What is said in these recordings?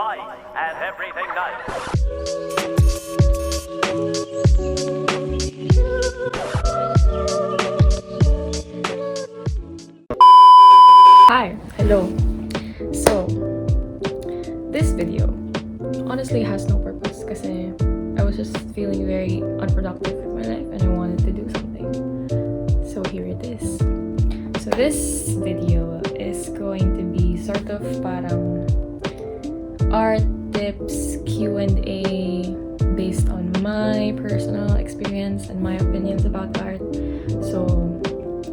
fine and everything nice. Hi, hello. So, this video honestly has no purpose kasi I was just feeling very unproductive with my life and I wanted to do something. So here it is. So this video is going to be sort of parang art tips, Q&A based on my personal experience and my opinions about art. So,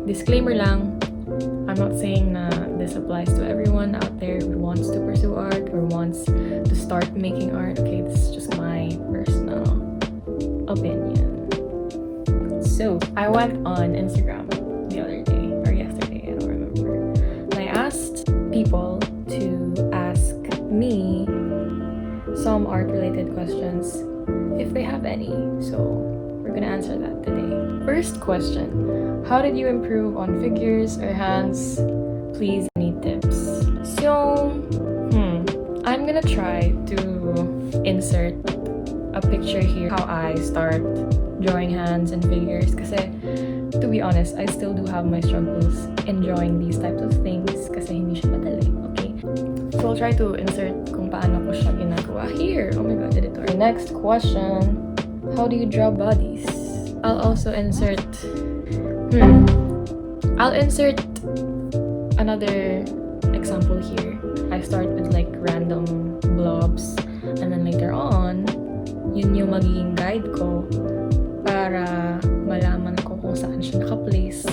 disclaimer lang, I'm not saying na this applies to everyone out there who wants to pursue art or wants to start making art. Okay, this is just my personal opinion. So, I went on Instagram the other day, or yesterday, I don't remember. And I asked people to ask me some art-related questions if they have any. So, we're gonna answer that today. First question. How did you improve on figures or hands? Please, any tips? So, I'm gonna try to insert a picture here how I start drawing hands and figures kasi to be honest, I still do have my struggles in drawing these types of things kasi hindi siya madali, okay? So, I'll try to insert kung paano ko siya ginagawa here. Oh my god, editor. Next question. How do you draw bodies? I'll also insert I'll insert another example here. I start with like random blobs and then later on, yun yung magiging guide ko para malaman ko kung saan siya naka-place.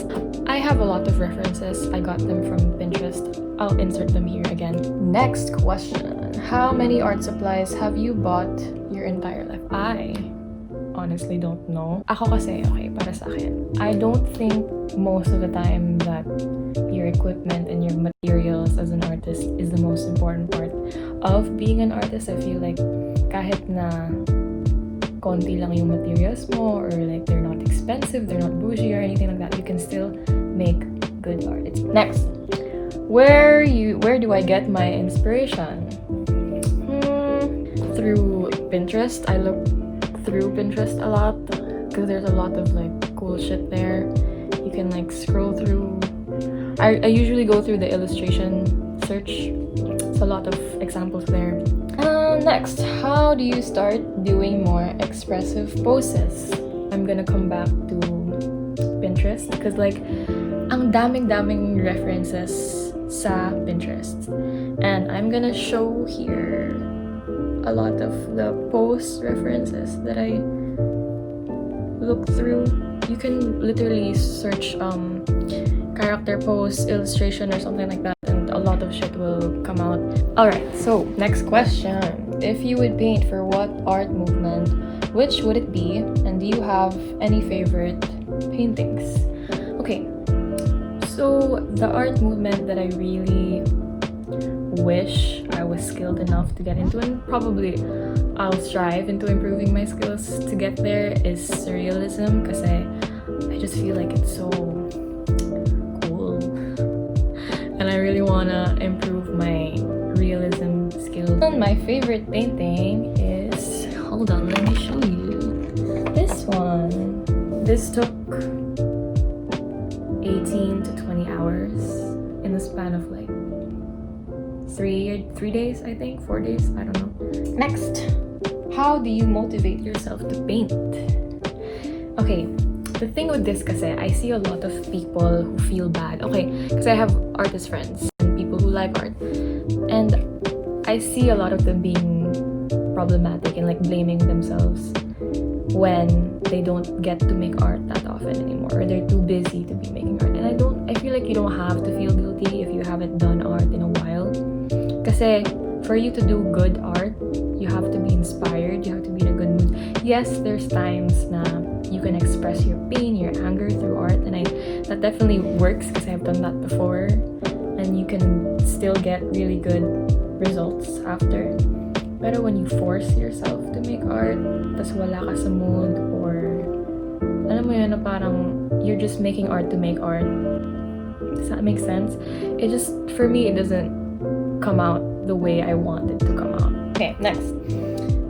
I have a lot of references. I got them from Pinterest. I'll insert them here again. Next question. How many art supplies have you bought your entire life? I honestly don't know. Ako kasi, okay, para sa akin, I don't think most of the time that your equipment and your materials as an artist is the most important part of being an artist. I feel like kahit na konti lang yung materials mo or like they're not expensive, they're not bougie or anything like that, you can still make good art. Next, where do I get my inspiration? Through Pinterest. I look through Pinterest a lot because there's a lot of like cool shit there. You can like scroll through. I usually go through the illustration search. It's a lot of examples there. Next, how do you start doing more expressive poses? I'm gonna come back to Pinterest because like ang daming references sa Pinterest, and I'm gonna show here a lot of the post references that I look through. You can literally search character pose, illustration or something like that and a lot of shit will come out. Alright, so next question. If you would paint for what art movement, which would it be? And do you have any favorite paintings? Okay, so the art movement that I really wish I was skilled enough to get into, and probably I'll strive into improving my skills to get there, is surrealism kasi I just feel like it's so cool and I really wanna improve my realism skills. And my favorite painting is, hold on, let me show you this one. This took 18 to 20 hours in the span of like 3 days, I think, 4 days, I don't know. Next, how do you motivate yourself to paint? Okay, the thing with this kasi, I see a lot of people who feel bad. Okay, because I have artist friends and people who like art, and I see a lot of them being problematic and like blaming themselves when they don't get to make art that often anymore, or they're too busy to be making art. And I feel like you don't have to feel guilty if you haven't done art in a while. Kasi for you to do good art, you have to be inspired, you have to be in a good mood. Yes, there's times na you can express your pain, your anger through art, and that definitely works because I've done that before, and you can still get really good results after. Pero when you force yourself to make art, tas wala ka sa mood, or alam mo yun na parang you're just making art to make art. Does that make sense? For me, it doesn't come out the way I want it to come out. Okay, next.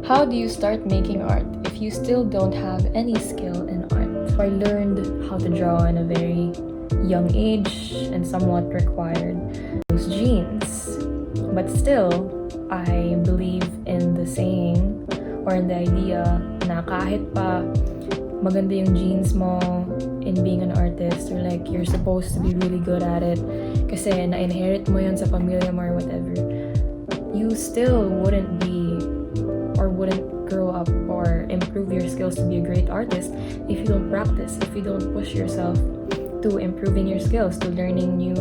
How do you start making art if you still don't have any skill in art? So I learned how to draw in a very young age and somewhat required those genes. But still, I believe in the saying or in the idea na kahit pa maganda yung genes mo in being an artist, or like you're supposed to be really good at it kasi na-inherit mo yun sa pamilya mo or whatever, you still wouldn't be or wouldn't grow up or improve your skills to be a great artist if you don't practice, if you don't push yourself to improving your skills, to learning new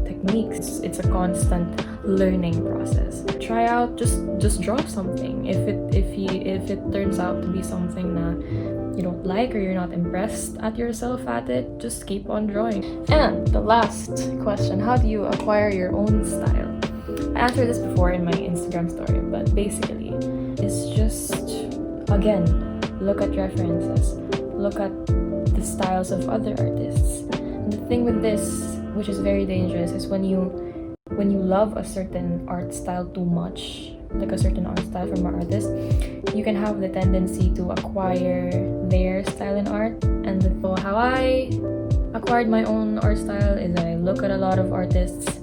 techniques. It's a constant learning process. Try out, just draw something. If it turns out to be something na you don't like or you're not impressed at yourself at it, just keep on drawing. And the last question, how do you acquire your own style? I answered this before in my Instagram story, but basically it's just, again, look at references, look at the styles of other artists. And the thing with this, which is very dangerous, is when you love a certain art style too much, like a certain art style from an artist, you can have the tendency to acquire their style in art. And so how I acquired my own art style is I look at a lot of artists.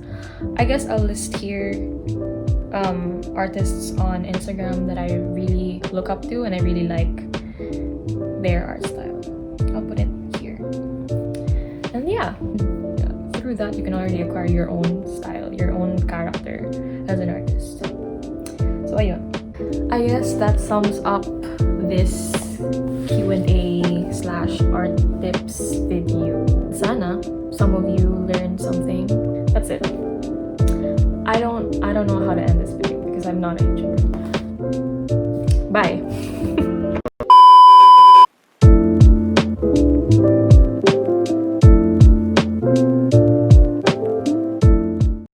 I guess I'll list here artists on Instagram that I really look up to and I really like their art style. I'll put it here. And yeah, through that you can already acquire your own style, your own character as an artist. So ayun. I guess that sums up this Q&A/art tips video. Sana some of you learned something. That's it. I don't know how to end this video because I'm not a YouTuber. Bye.